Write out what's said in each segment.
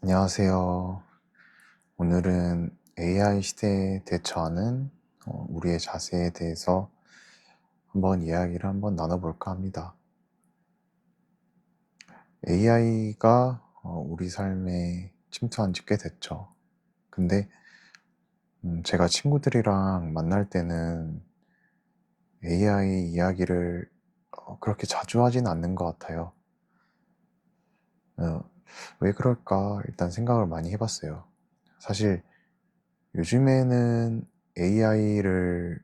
안녕하세요. 오늘은 AI 시대에 대처하는 우리의 자세에 대해서 한번 이야기를 한번 나눠볼까 합니다. AI가 우리 삶에 침투한 지 꽤 됐죠. 근데 제가 친구들이랑 만날 때는 AI 이야기를 그렇게 자주 하진 않는 것 같아요. 어, 왜 그럴까 일단 생각을 많이 해봤어요. 사실 요즘에는 AI를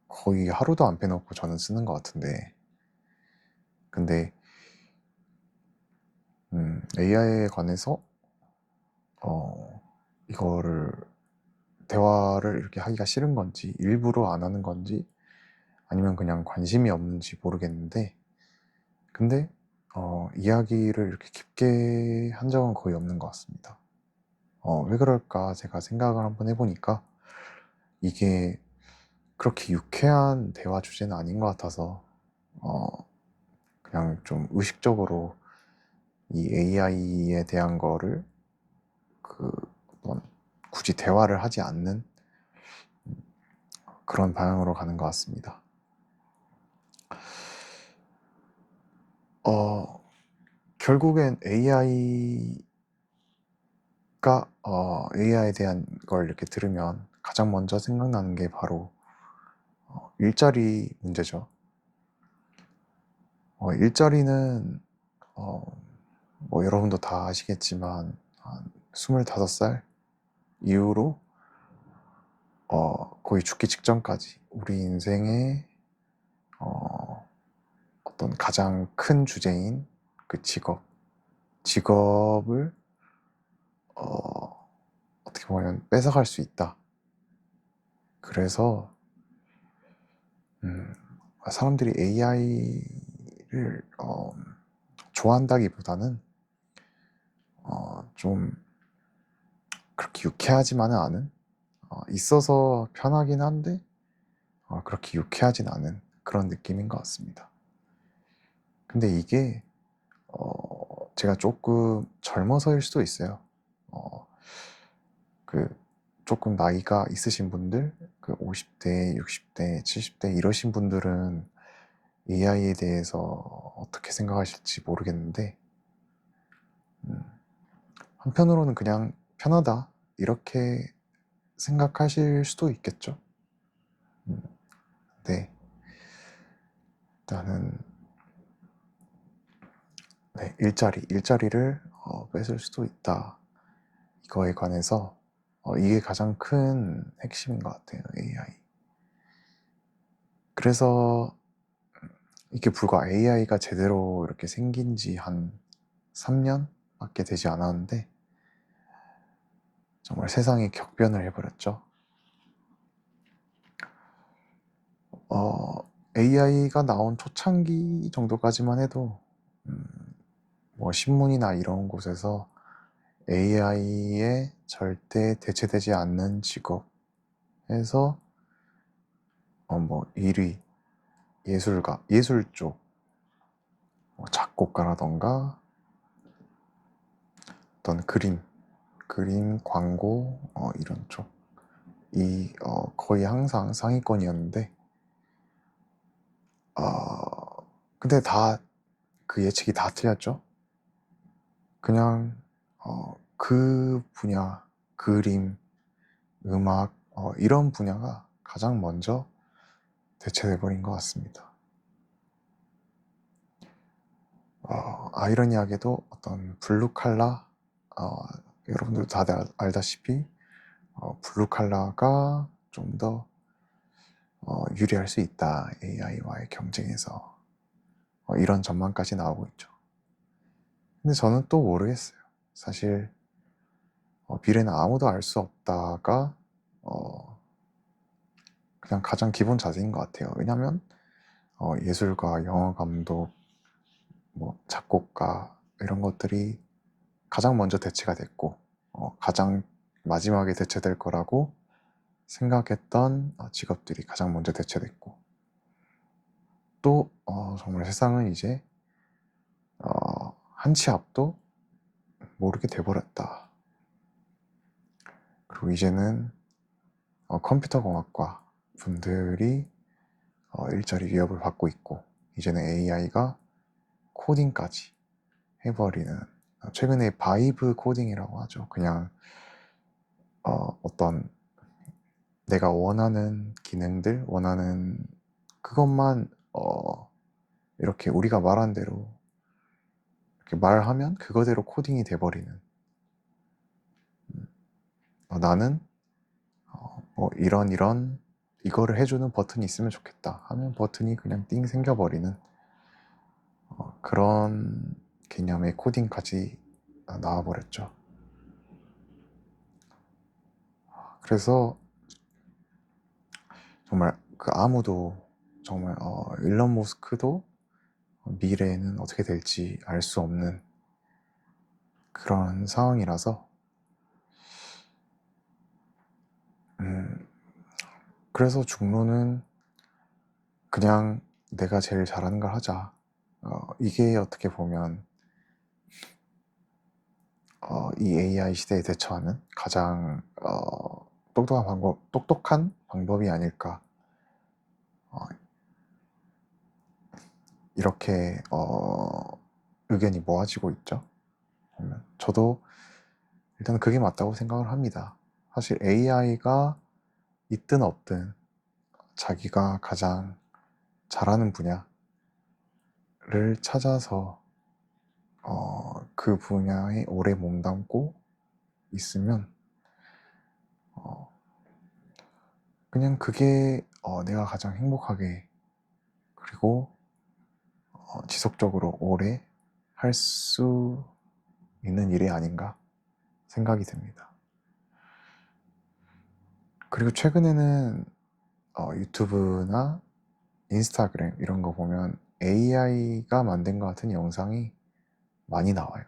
거의 하루도 안 빼놓고 저는 쓰는 것 같은데, 근데 AI에 관해서 이거를 대화를 이렇게 하기가 싫은 건지, 일부러 안 하는 건지, 아니면 그냥 관심이 없는지 모르겠는데, 근데 이야기를 이렇게 깊게 한 적은 거의 없는 것 같습니다. 왜 그럴까 제가 생각을 한번 해보니까 이게 그렇게 유쾌한 대화 주제는 아닌 것 같아서 어, 그냥 좀 의식적으로 이 AI에 대한 거를 그 어떤 굳이 대화를 하지 않는 그런 방향으로 가는 것 같습니다. 결국엔 AI에 대한 걸 이렇게 들으면 가장 먼저 생각나는 게 바로 일자리 문제죠. 일자리는 뭐 여러분도 다 아시겠지만 한 25살 이후로 거의 죽기 직전까지 우리 인생의 어떤 가장 큰 주제인 그 직업을 어떻게 보면 뺏어갈 수 있다. 그래서 사람들이 AI를 좋아한다기보다는 좀 그렇게 유쾌하지만은 않은, 있어서 편하긴 한데 그렇게 유쾌하진 않은 그런 느낌인 것 같습니다. 근데 이게 제가 조금 젊어서일 수도 있어요. 어, 그 조금 나이가 있으신 분들, 그 50대, 60대, 70대 이러신 분들은 AI에 대해서 어떻게 생각하실지 모르겠는데, 한편으로는 그냥 편하다 이렇게 생각하실 수도 있겠죠. 네, 일단은 네, 일자리를 뺏을 수도 있다. 이거에 관해서 이게 가장 큰 핵심인 것 같아요, AI. 그래서 이게 불과 AI가 제대로 이렇게 생긴 지 한 3년밖에 되지 않았는데 정말 세상이 격변을 해버렸죠. AI가 나온 초창기 정도까지만 해도 뭐 신문이나 이런 곳에서 AI에 절대 대체되지 않는 직업에서 뭐 1위 예술 쪽, 뭐 작곡가라던가 어떤 그림, 광고 이런 쪽이 거의 항상 상위권이었는데 근데 다 그 예측이 다 틀렸죠. 그냥 그 분야, 그림, 음악 이런 분야가 가장 먼저 대체돼 버린 것 같습니다. 아이러니하게도 어떤 블루칼라, 여러분들 다들 알다시피 블루 칼라가 좀 더 유리할 수 있다. AI와의 경쟁에서 이런 전망까지 나오고 있죠. 근데 저는 또 모르겠어요. 사실 미래는 아무도 알 수 없다가 그냥 가장 기본 자세인 것 같아요. 왜냐하면 예술가, 영화 감독, 뭐 작곡가 이런 것들이 가장 먼저 대체가 됐고 가장 마지막에 대체될 거라고 생각했던 직업들이 가장 먼저 대체됐고 또 정말 세상은 이제 한 치 앞도 모르게 돼버렸다. 그리고 이제는 컴퓨터공학과 분들이 일자리 위협을 받고 있고, 이제는 AI가 코딩까지 해버리는, 최근에 바이브 코딩이라고 하죠. 그냥 어떤 내가 원하는 기능들, 원하는 그것만 이렇게 우리가 말한 대로 이렇게 말하면 그거대로 코딩이 돼버리는, 나는 뭐 이런 이거를 해주는 버튼이 있으면 좋겠다 하면 버튼이 그냥 띵 생겨버리는 그런 개념의 코딩까지 나와버렸죠. 그래서 정말 그 아무도, 정말 일론 머스크도 미래에는 어떻게 될지 알 수 없는 그런 상황이라서, 그래서 중로는 그냥 내가 제일 잘하는 걸 하자. 이게 어떻게 보면 이 AI 시대에 대처하는 가장 똑똑한 방법이 아닐까. 이렇게 의견이 모아지고 있죠. 저도 일단 그게 맞다고 생각을 합니다. 사실 AI가 있든 없든 자기가 가장 잘하는 분야를 찾아서 그 분야에 오래 몸담고 있으면 그냥 그게 내가 가장 행복하게, 그리고 지속적으로 오래 할 수 있는 일이 아닌가 생각이 듭니다. 그리고 최근에는 유튜브나 인스타그램 이런 거 보면 AI가 만든 것 같은 영상이 많이 나와요.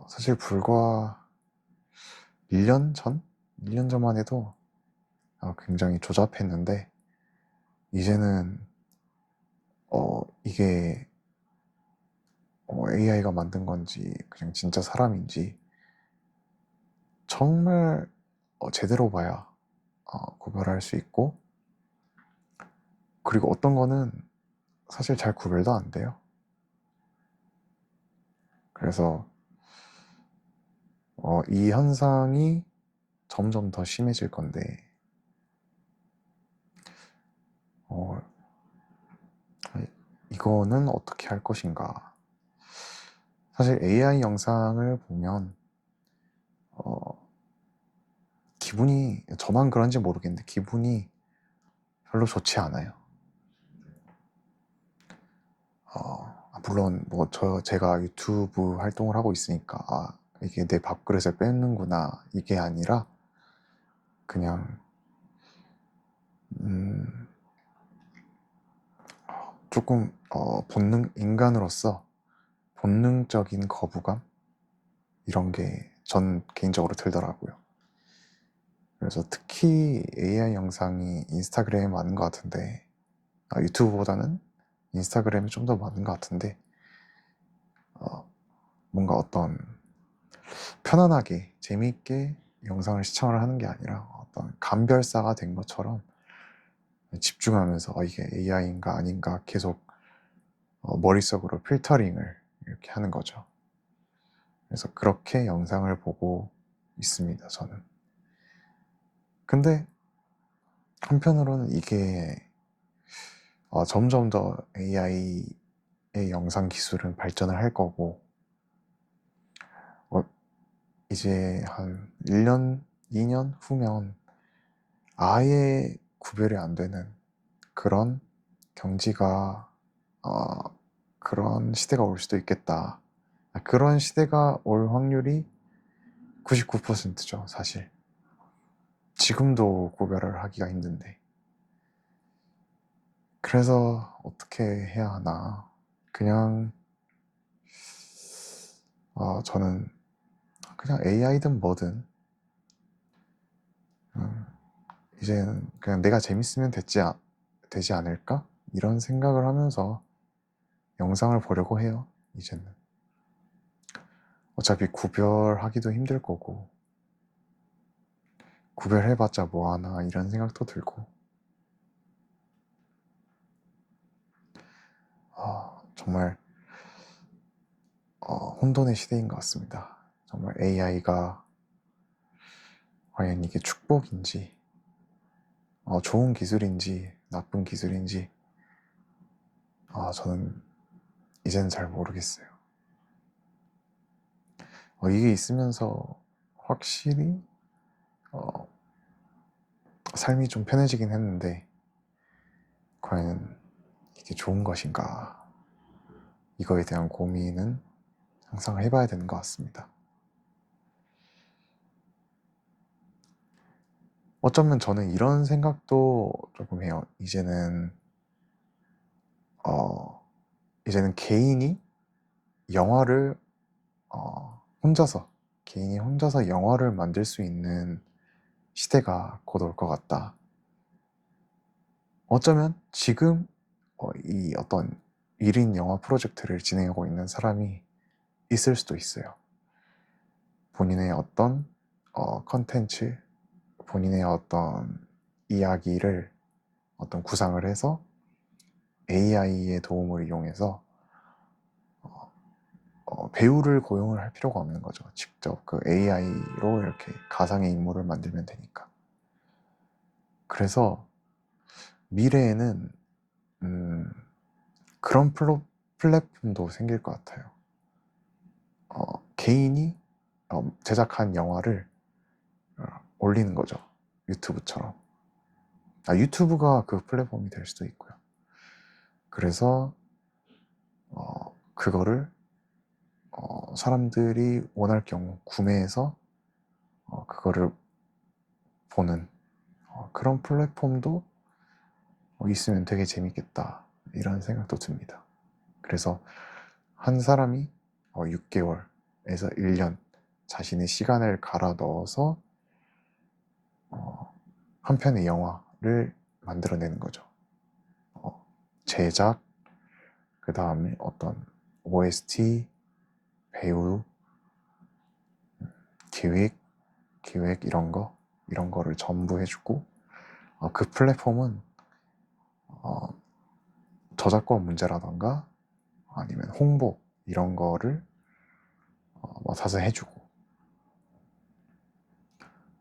사실 불과 1년 전? 1년 전만 해도 굉장히 조잡했는데, 이제는 이게 AI가 만든 건지 그냥 진짜 사람인지 정말 제대로 봐야 구별할 수 있고, 그리고 어떤 거는 사실 잘 구별도 안 돼요. 그래서 이 현상이 점점 더 심해질 건데, 이거는 어떻게 할 것인가. 사실 AI 영상을 보면 기분이, 저만 그런지 모르겠는데 기분이 별로 좋지 않아요. 물론 뭐 제가 유튜브 활동을 하고 있으니까 이게 내 밥그릇을 뺏는구나 이게 아니라, 그냥 조금 인간으로서 본능적인 거부감, 이런 게 전 개인적으로 들더라고요. 그래서 특히 AI 영상이 인스타그램에 많은 것 같은데, 유튜브보다는 인스타그램이 좀 더 많은 것 같은데, 뭔가 어떤 편안하게 재미있게 영상을 시청을 하는 게 아니라 어떤 감별사가 된 것처럼 집중하면서 이게 AI인가 아닌가 계속 머릿속으로 필터링을 이렇게 하는 거죠. 그래서 그렇게 영상을 보고 있습니다, 저는. 근데 한편으로는 이게 점점 더 AI의 영상 기술은 발전을 할 거고, 이제 한 1년, 2년 후면 아예 구별이 안 되는 그런 경지가, 그런 시대가 올 수도 있겠다. 그런 시대가 올 확률이 99%죠, 사실. 지금도 구별을 하기가 힘든데. 그래서 어떻게 해야 하나. 그냥 저는 그냥 AI든 뭐든 이제는 그냥 내가 재밌으면 되지 않을까? 이런 생각을 하면서 영상을 보려고 해요, 이제는. 어차피 구별하기도 힘들 거고, 구별해봤자 뭐하나 이런 생각도 들고, 정말 혼돈의 시대인 것 같습니다. 정말 AI가 과연 이게 축복인지, 좋은 기술인지 나쁜 기술인지 저는 이제는 잘 모르겠어요. 이게 있으면서 확실히 삶이 좀 편해지긴 했는데, 과연 이게 좋은 것인가, 이거에 대한 고민은 항상 해봐야 되는 것 같습니다. 어쩌면 저는 이런 생각도 조금 해요. 이제는 개인이 영화를 개인이 혼자서 영화를 만들 수 있는 시대가 곧 올 것 같다. 어쩌면 지금 이 어떤 1인 영화 프로젝트를 진행하고 있는 사람이 있을 수도 있어요. 본인의 어떤 컨텐츠, 본인의 어떤 이야기를 어떤 구상을 해서 AI의 도움을 이용해서 배우를 고용을 할 필요가 없는 거죠. 직접 그 AI로 이렇게 가상의 인물을 만들면 되니까. 그래서 미래에는 그런 플랫폼도 생길 것 같아요. 개인이 제작한 영화를 올리는 거죠. 유튜브처럼. 유튜브가 그 플랫폼이 될 수도 있고요. 그래서 그거를 사람들이 원할 경우 구매해서 그거를 보는 그런 플랫폼도 있으면 되게 재밌겠다, 이런 생각도 듭니다. 그래서 한 사람이 6개월에서 1년 자신의 시간을 갈아 넣어서 한 편의 영화를 만들어내는 거죠. 제작, 그 다음에 어떤 OST, 배우, 기획 이런 거를 전부 해주고, 그 플랫폼은 저작권 문제라던가 아니면 홍보 이런 거를 맡아서 해주고,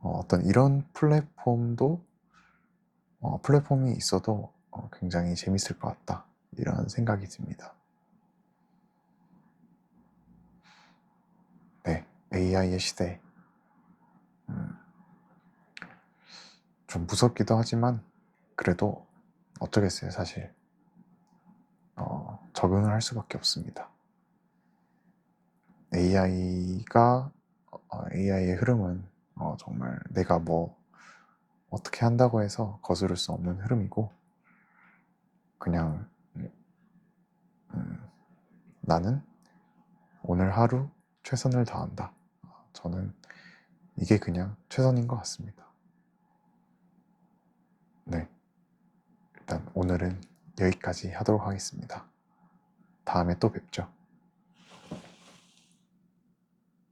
어떤 이런 플랫폼이 있어도 굉장히 재밌을 것 같다, 이런 생각이 듭니다. 네, AI의 시대. 좀 무섭기도 하지만 그래도 어쩌겠어요, 사실. 적응을 할 수밖에 없습니다. AI의 흐름은 정말 내가 뭐 어떻게 한다고 해서 거스를 수 없는 흐름이고, 그냥 나는 오늘 하루 최선을 다한다. 저는 이게 그냥 최선인 것 같습니다. 네, 일단 오늘은 여기까지 하도록 하겠습니다. 다음에 또 뵙죠.